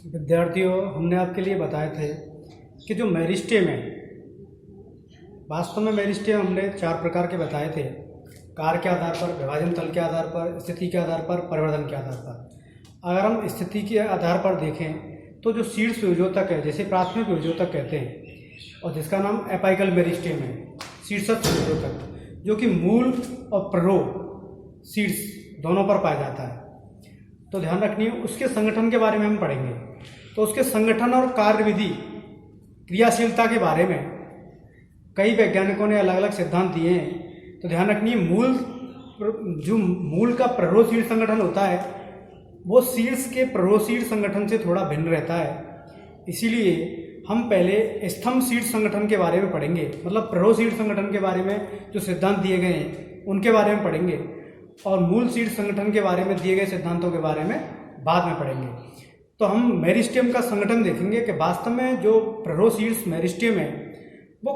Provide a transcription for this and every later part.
विद्यार्थियों, हमने आपके लिए बताए थे कि जो मेरिस्टेम है, वास्तव में मेरिस्टेम हमने 4 प्रकार के बताए थे। कार्य के आधार पर, विभाजन तल के आधार पर, स्थिति के आधार पर, परिवर्तन के आधार पर। अगर हम स्थिति के आधार पर देखें तो जो शीर्ष वियोजक है, जैसे प्राथमिक वियोजक कहते हैं, और जिसका नाम एपाइकल मेरिस्टेम है, शीर्षस्थ वियोजक, जो कि मूल और प्ररोह शीर्ष दोनों पर पाया जाता है। तो ध्यान रखनी है, उसके संगठन के बारे में हम पढ़ेंगे। तो उसके संगठन और कार्यविधि, क्रियाशीलता के बारे में कई वैज्ञानिकों ने अलग अलग सिद्धांत दिए हैं। तो ध्यान रखनी है, जो मूल का प्ररोह शीर्ष संगठन होता है वो शीर्ष के प्ररोह शीर्ष संगठन से थोड़ा भिन्न रहता है। इसीलिए हम पहले स्तंभ शीर्ष संगठन के बारे में पढ़ेंगे, मतलब प्ररोह शीर्ष संगठन के बारे में जो सिद्धांत दिए गए हैं उनके बारे में पढ़ेंगे, और मूल शीर्ष संगठन के बारे में दिए गए सिद्धांतों के बारे में बाद में पढ़ेंगे। तो हम मेरिस्टेम का संगठन देखेंगे कि वास्तव में जो प्ररोह शीर्ष मेरिस्टेम है वो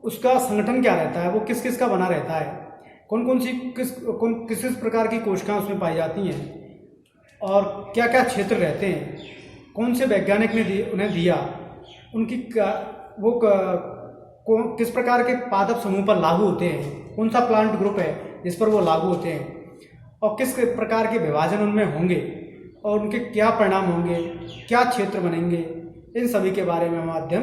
उसका संगठन क्या रहता है, वो किस किस का बना रहता है, कौन कौन सी किस प्रकार की कोशिकाएं उसमें पाई जाती हैं, और क्या क्या क्षेत्र रहते हैं, कौन से वैज्ञानिक ने उन्हें दिया, उनकी किस प्रकार के पादप समूह पर लागू होते हैं, कौन सा प्लांट ग्रुप है जिस पर वो लागू होते हैं, और किस प्रकार के विभाजन उनमें होंगे, और उनके क्या परिणाम होंगे, क्या क्षेत्र बनेंगे, इन सभी के बारे में हम अध्ययन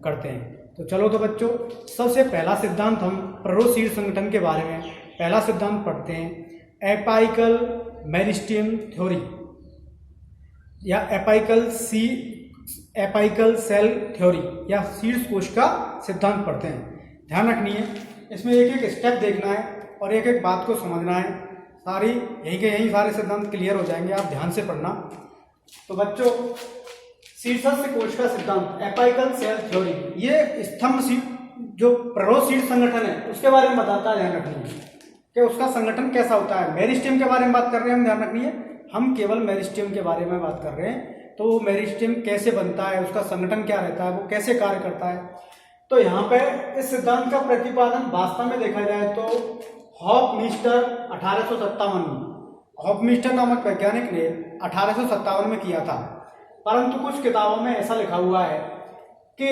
करते हैं। तो चलो तो बच्चों, सबसे पहला सिद्धांत हम प्ररोह शीर्ष संगठन के बारे में पहला सिद्धांत पढ़ते हैं, एपाइकल मेरिस्टेम थ्योरी या एपाइकल सेल थ्योरी या शीर्ष कोश का सिद्धांत पढ़ते हैं। ध्यान रखनी है, इसमें एक एक स्टेप देखना है और एक एक बात को समझना है। सारी यहीं के यहीं सारे सिद्धांत क्लियर हो जाएंगे, आप ध्यान से पढ़ना। तो बच्चों, शीर्षस्थ कोश का सिद्धांत एपाइकल सेल थ्योरी, ये स्तंभ जो प्ररोह शीर्ष संगठन है उसके बारे में बताता है। ध्यान रखनी है कि उसका संगठन कैसा होता है। मेरिस्टेम के बारे में बात कर रहे हैं हम, ध्यान रखनी है, हम केवल मेरिस्टेम के बारे में बात कर रहे हैं। तो मेरिस्टेम कैसे बनता है, उसका संगठन क्या रहता है, वो कैसे कार्य करता है। तो यहाँ पे इस सिद्धांत का प्रतिपादन वास्तव में देखा जाए तो हॉफमिस्टर 1857 में, हॉफमिस्टर नामक वैज्ञानिक ने 1857 में किया था। परंतु कुछ किताबों में ऐसा लिखा हुआ है कि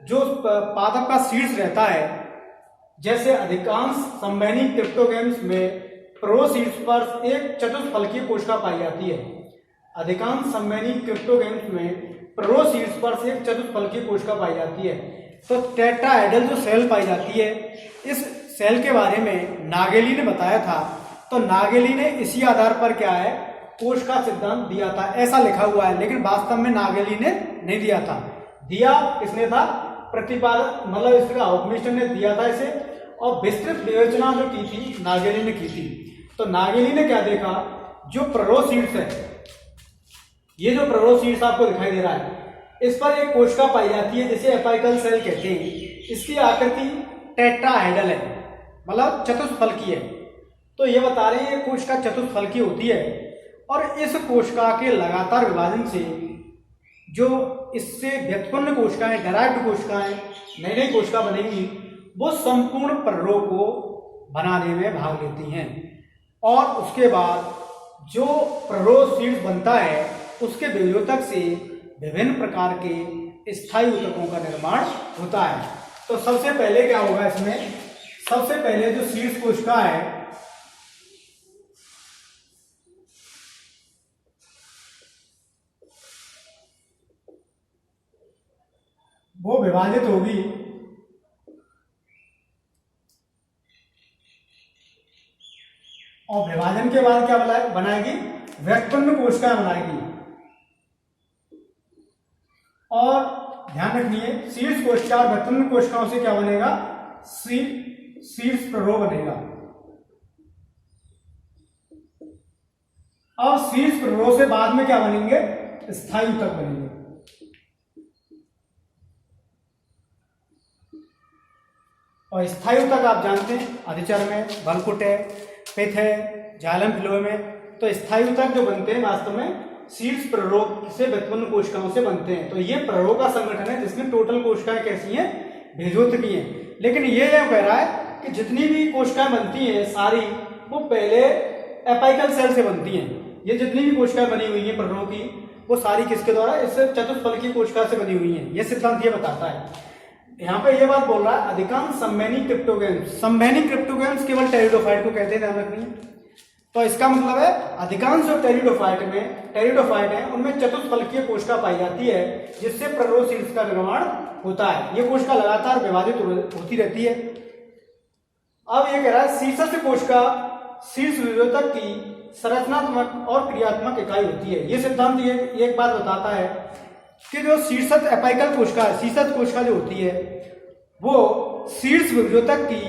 जो पादप का शीर्ष रहता है, जैसे अधिकांश संवैनिक क्रिप्टोगेम्स में प्ररोह शीर्ष पर एक चतुष्फलकीय कोशिका पाई जाती है। अधिकांश संवैनिक क्रिप्टोगेम्स में प्ररोह शीर्ष पर एक चतुष्फलकीय कोशिका पाई जाती है। तो टेट्राहेड्रल जो सेल पाई जाती है, इस सेल के बारे में नागेली ने बताया था। तो नागेली ने इसी आधार पर क्या है, कोश का सिद्धांत दिया था, ऐसा लिखा हुआ है। लेकिन वास्तव में नागेली ने नहीं दिया था, दिया किसने था, प्रतिपादन, मतलब इसका हॉफमिस्टर ने दिया था इसे, और विस्तृत विवेचना जो की थी नागेली ने की थी। तो नागेली ने क्या देखा, जो प्ररोह शीर्ष है, ये जो प्ररोह शीर्ष आपको दिखाई दे रहा है, इस पर एक कोशिका पाई जाती है जिसे एपाइकल सेल कहते हैं। इसकी आकृति टेट्राहेड्रल है, मतलब चतुष्फलकीय है। तो ये बता रहे हैं कोशिका चतुष्फलकीय होती है, और इस कोशिका के लगातार विभाजन से जो इससे व्युत्पन्न कोशिकाएं, डेराइव्ड कोशिकाएं, नई नई कोशिका बनेंगी, वो संपूर्ण प्ररोह को बनाने में भाग लेती हैं। और उसके बाद जो प्ररोह शीर्ष बनता है, उसके वियोजक से विभिन्न प्रकार के स्थायी ऊतकों का निर्माण होता है। तो सबसे पहले क्या होगा इसमें, सबसे पहले जो शीर्ष कोशिका है वो विभाजित होगी, और विभाजन के बाद क्या बनाएगी, व्युत्पन्न कोशिकाएं बनाएगी। और ध्यान रखनी है, शीर्ष कोशिका और व्युत्पन्न कोशिकाओं से क्या बनेगा, शीर्ष प्ररोह बनेगा। और शीर्ष प्ररोह से बाद में क्या बनेंगे, स्थायी ऊतक बनेंगे। और स्थायी ऊतक आप जानते हैं, अधिचर्म है, भ्रूकुट है, पित्त है, जाइलम फ्लोएम है। तो स्थायी ऊतक जो बनते हैं वास्तव में शीर्ष प्ररोह से व्युत्पन्न कोशिकाओं से बनते हैं। तो ये प्ररोह का संगठन है जिसमें टोटल कोशिकाएं कैसी हैं, भेजोतकी हैं। लेकिन ये कह रहा है कि जितनी भी कोशिकाएं बनती हैं सारी, वो पहले एपाइकल सेल से बनती हैं। ये जितनी भी कोशिकाएं बनी हुई हैं प्ररोह की, वो सारी किसके द्वारा, इस चतुष्फलकीय कोशिका से बनी हुई हैं। ये सिद्धांत ये बताता है। यहाँ पे ये बात बोल रहा है अधिकांश संवहनी क्रिप्टोगेम्स, संवहनी क्रिप्टोगेम्स केवल टेरिडोफाइट को कहते हैं, ध्यान रखनी है। तो इसका मतलब है अधिकांश जो टेरिडोफाइट है उनमें चतुष्फलकीय कोशिका पाई जाती है, जिससे प्ररोह शीर्ष का निर्माण होता है। ये कोशिका लगातार विभाजित होती रहती है। अब ये कह रहा है शीर्षस्थ कोशिका शीर्ष विभेदक की संरचनात्मक और क्रियात्मक इकाई होती है। ये सिद्धांत ये एक बात बताता है कि जो शीर्षस्थ एपाइकल कोशिका, शीर्षस्थ कोशिका जो होती है वो शीर्ष विभेदक की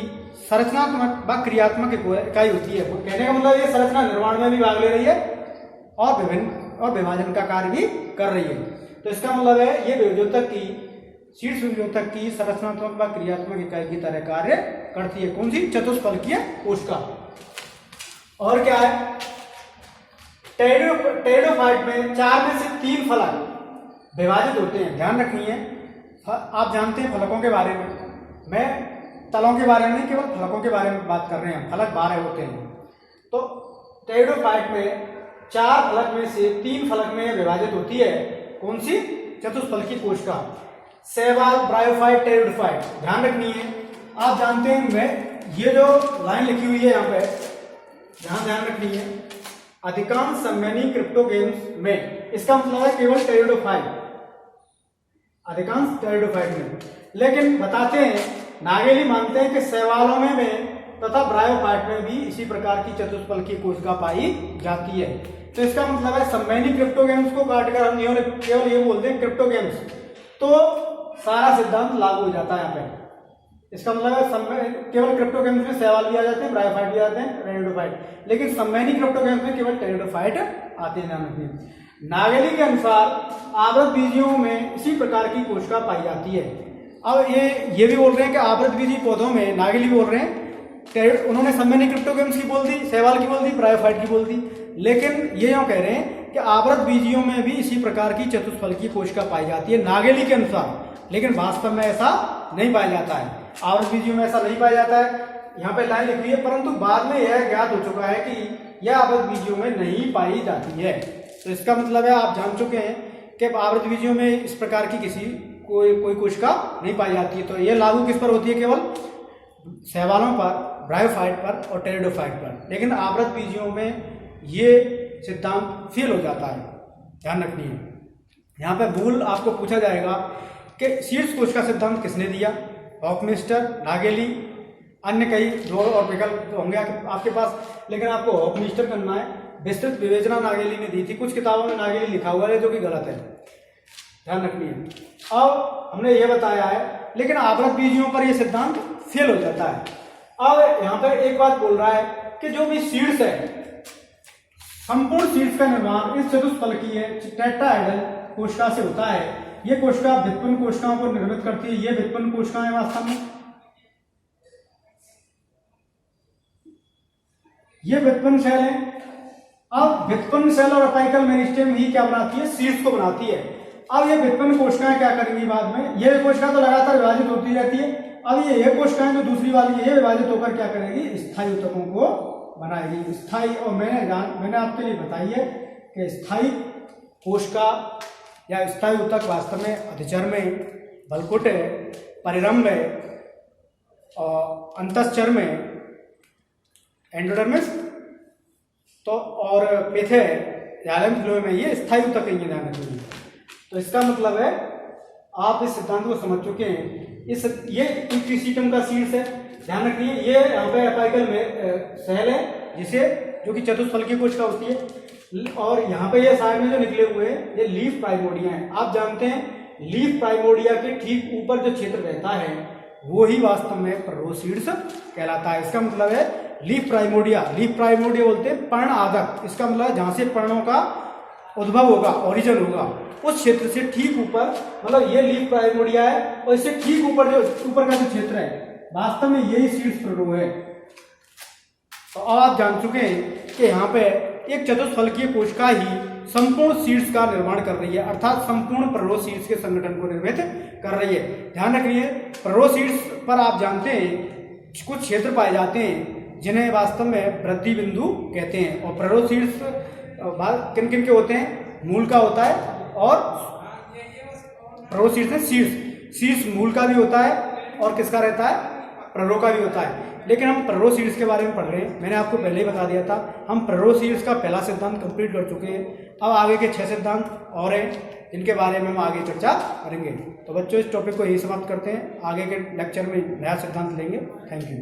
संरचनात्मक व क्रियात्मक इकाई होती है। वो कहने का मतलब ये संरचना निर्माण में भी भाग ले रही है और विभिन्न और विभाजन का कार्य भी कर रही है। तो इसका मतलब है ये विभेदक की, शीर्ष विभेदक की संरचनात्मक व क्रियात्मक इकाई की तरह कार्य करती है। कौन सी, चतुष्फलकीय कोशिका। और क्या है, टेरिडोफाइट में 4 में से 3 फलक विभाजित होते हैं। ध्यान रखनी है, आप जानते हैं फलकों के बारे में, मैं तलों के बारे में नहीं, केवल फलकों के बारे में बात कर रहे हैं। फलक 12 होते हैं। तो टेरिडोफाइट में 4 फलक में से 3 फलक में विभाजित होती है। कौन सी, चतुष्फलकीय कोशिका। शैवाल, ब्रायोफाइट, टेरिडोफाइट। ध्यान रखनी है, आप जानते हैं मैं ये जो लाइन लिखी हुई है यहाँ पे, यहाँ ध्यान रखनी है, अधिकांश संवहनी क्रिप्टोगेम्स में, इसका मतलब है केवल टेरिडोफाइट, अधिकांश टेरिडोफाइट में। लेकिन बताते हैं, नागेली मानते हैं कि शैवालों में तथा ब्रायोफाइट में भी इसी प्रकार की चतुष्फलकीय कोशिका पाई जाती है। तो इसका मतलब है संवहनी क्रिप्टोगेम्स को काटकर हम केवल ये बोलते हैं क्रिप्टोगेम्स, तो सारा सिद्धांत लागू हो जाता है यहाँ पे। इसका मतलब है केवल क्रिप्टोगेम्स में शैवाल भी आ जाते हैं, ब्रायोफाइट भी आते हैं, टेरिडोफाइट, लेकिन संवहनी क्रिप्टोगेम्स में केवल टेरिडोफाइट आते हैं। ध्यान रखिए, नागेली के अनुसार आवृत बीजियों में इसी प्रकार की कोशिका पाई जाती है। अब ये भी बोल रहे हैं कि आवृत बीजी पौधों में, नागेली बोल रहे हैं, उन्होंने संवहनी क्रिप्टोगेम्स की बोल दी, शैवाल की बोल दी, ब्रायोफाइट की बोल दी, लेकिन ये यूं कह रहे हैं कि आवृत बीजियों में भी इसी प्रकार की चतुष्फलकीय कोशिका पाई जाती है नागेली के अनुसार, लेकिन वास्तव में ऐसा नहीं पाया जाता है। आवृत बीजियों में ऐसा नहीं पाया जाता है, यहाँ पे लाइन लिखी है, परंतु बाद में यह ज्ञात हो चुका है कि यह आवृत बीजियों में नहीं पाई जाती है। तो इसका मतलब है आप जान चुके हैं कि आवृत बीजियों में इस प्रकार की कोई कोशिका नहीं पाई जाती है। तो ये लागू किस पर होती है, केवल शैवालों पर, ब्रायोफाइट पर और टेरिडोफाइट पर, लेकिन आवृत बीजियों में ये सिद्धांत फेल हो जाता है। ध्यान रखनी है, यहाँ पे भूल आपको पूछा जाएगा कि शीर्ष कोशिका सिद्धांत किसने दिया, हॉकमिस्टर, नागेली, अन्य कई दो और विकल्प होंगे आपके पास, लेकिन आपको हॉकमिस्टर करना है। विस्तृत विवेचना नागेली ने दी थी, कुछ किताबों में नागेली लिखा हुआ है जो कि गलत है, ध्यान रखनी है। अब हमने ये बताया है, लेकिन आवृत बीजियों पर यह सिद्धांत फेल हो जाता है। अब यहाँ पर एक बात बोल रहा है कि जो भी शीर्ष है, संपूर्ण शीर्ष का निर्माण इस चतुष्फलकीय टेट्राहेड्रल कोशिका से होता है। ये कोशिका व्युत्पन्न कोशिकाओं को निर्मित करती है। ये व्युत्पन्न कोशिकाएं वास्तव में, ये व्युत्पन्न सेल है। अब व्युत्पन्न सेल और अपाइकल मेरिस्टेम ही क्या बनाती है, शीर्ष को बनाती है। अब ये व्युत्पन्न कोशिकाएं क्या करेंगी बाद में, ये कोशिका तो लगातार विभाजित होती रहती है। अब ये कोशिकाएं जो दूसरी वाली है, ये विभाजित होकर क्या करेगी, स्थायी ऊतकों को बनाएगी। स्थायी, और मैंने आपके लिए बताई है कि स्थायी कोशिका या स्थायी ऊतक वास्तव में अधिचर्म है, बलकुट है, परिरंभ है और अंतश्चर्म है, एंडोडर्मिस तो और पेथे जाइलम फ्लोएम में, ये स्थायी ऊतक है, ध्यान रखिए। तो इसका मतलब है आप इस सिद्धांत को समझ चुके हैं। ये इंक्रीसीटम का शीर्ष है, ध्यान रखिए। ये यहाँ पे एपाइकल में सेल है, जिसे जो कि चतुष्फलकीय कोशिका होती है, और यहाँ पे ये साइड में जो निकले हुए हैं ये लीफ प्राइमोडिया हैं। आप जानते हैं लीफ प्राइमोडिया के ठीक ऊपर जो क्षेत्र रहता है वो ही वास्तव में प्ररोह शीर्ष कहलाता है। इसका मतलब है लीफ प्राइमोडिया बोलते हैं पर्ण आदक। इसका मतलब जहां से पर्णों का उद्भव होगा, ओरिजिन होगा, उस क्षेत्र से ठीक ऊपर, मतलब ये लीफ प्राइमोडिया है और इससे ठीक ऊपर जो ऊपर का जो क्षेत्र है वास्तव में यही शीर्ष प्ररोह है। तो अब आप जान चुके हैं कि यहाँ पे एक चतुष्फलकीय कोशिका ही संपूर्ण शीर्ष का निर्माण कर रही है, अर्थात संपूर्ण प्ररोह शीर्ष के संगठन को निर्मित कर रही है। ध्यान रखिए, प्ररोह शीर्ष पर आप जानते हैं कुछ क्षेत्र पाए जाते हैं जिन्हें वास्तव में वृद्धि बिंदु कहते हैं, और प्ररोह शीर्ष किन किन के होते हैं, मूल का होता है और प्ररोशीर्ष में शीर्ष मूल का भी होता है और किसका रहता है, प्ररो का भी होता है। लेकिन हम प्ररोशीर्ष के बारे में पढ़ रहे हैं, मैंने आपको पहले ही बता दिया था, हम प्ररोशीर्ष का पहला सिद्धांत कंप्लीट कर चुके हैं। अब आगे के 6 सिद्धांत और हैं जिनके बारे में हम आगे चर्चा करेंगे। तो बच्चों इस टॉपिक को यही समाप्त करते हैं, आगे के लेक्चर में नया सिद्धांत लेंगे। Thank you.